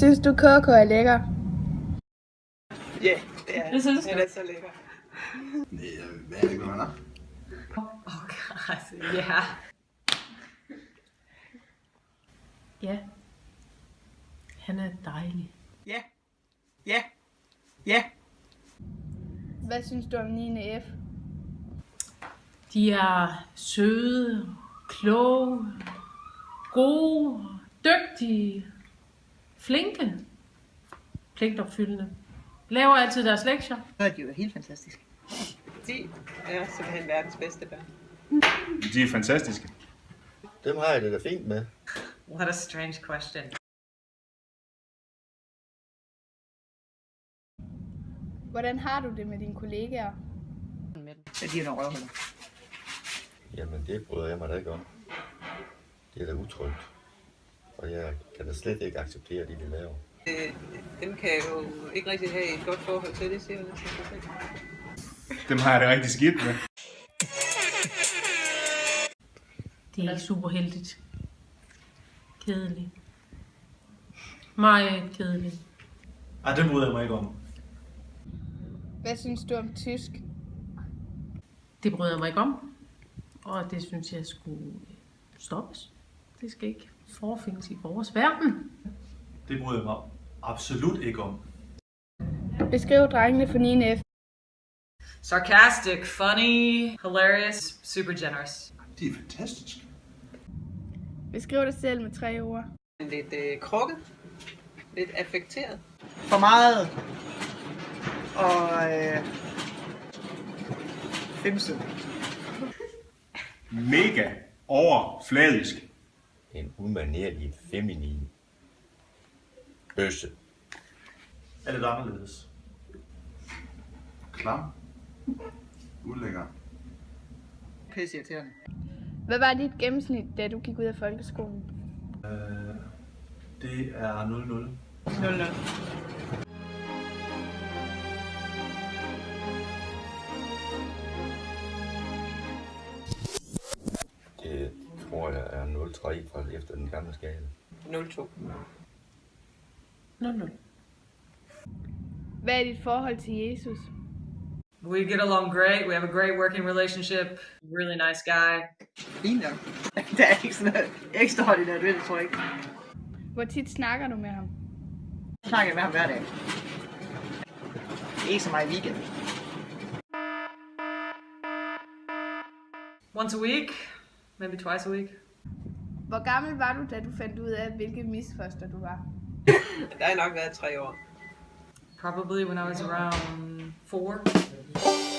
Synes du KK er lækker? Ja, det er. Det synes Den er så lækker. Hvad er det, man er? Oh god, ja. Ja. Han er dejlig. Ja. Ja. Ja. Hvad synes du om 9. F? De er søde, kloge, gode, dygtige, flinke, pligtopfyldende. Laver altid deres lektier. Så er de jo helt fantastiske. De er simpelthen verdens bedste børn. De er fantastiske. Dem har jeg det da fint med. What a strange question. Hvordan har du det med dine kollegaer? Så de er nogle røvhuller. Jamen, det bryder jeg mig da ikke om. Det er da utrygt. Og jeg kan da slet ikke acceptere det, de laver. Dem kan jeg jo ikke rigtig have et godt forhold til, det siger jeg næsten sig selv. Dem har jeg det rigtig skidt med. Det er ikke super heldigt. Kedeligt. Meget kedeligt. Ej, det bryder jeg mig ikke om. Hvad synes du om tysk? Det bryder jeg mig ikke om. Og det synes jeg skulle stoppes. Det skal ikke forefindes i vores verden. Det bryder jeg mig absolut ikke om. Beskriv drengene for 9. F. Sarcastic, funny, hilarious, super generous. De er fantastiske. Beskriv dig selv med 3 ord. Lidt krukket. Lidt affekteret. For meget. Og femset. Mega overfladisk. En umanerlig feminin bøsse. Er lidt anderledes. Klam. Ulækker. Pisse irriterende. Hvad var dit gennemsnit, da du gik ud af folkeskolen? Det er 0-0. 0-0. Det tror jeg er 0,3 fra efter den gamle skala. 0-2. 0-0. Hvad er dit forhold til Jesus? We get along great. We have a great working relationship. Really nice guy. Fint nok. Der er ikke sådan noget ekstraordinært ved det, tror jeg ikke. Hvor tit snakker du med ham? Jeg snakker med ham hver dag. Ikke så meget i weekenden. Once a week, maybe twice a week. Hvor gammel var du, da du fandt ud af, hvilket misfoster du var? Der har nok været 3 år. Probably when I was around 4.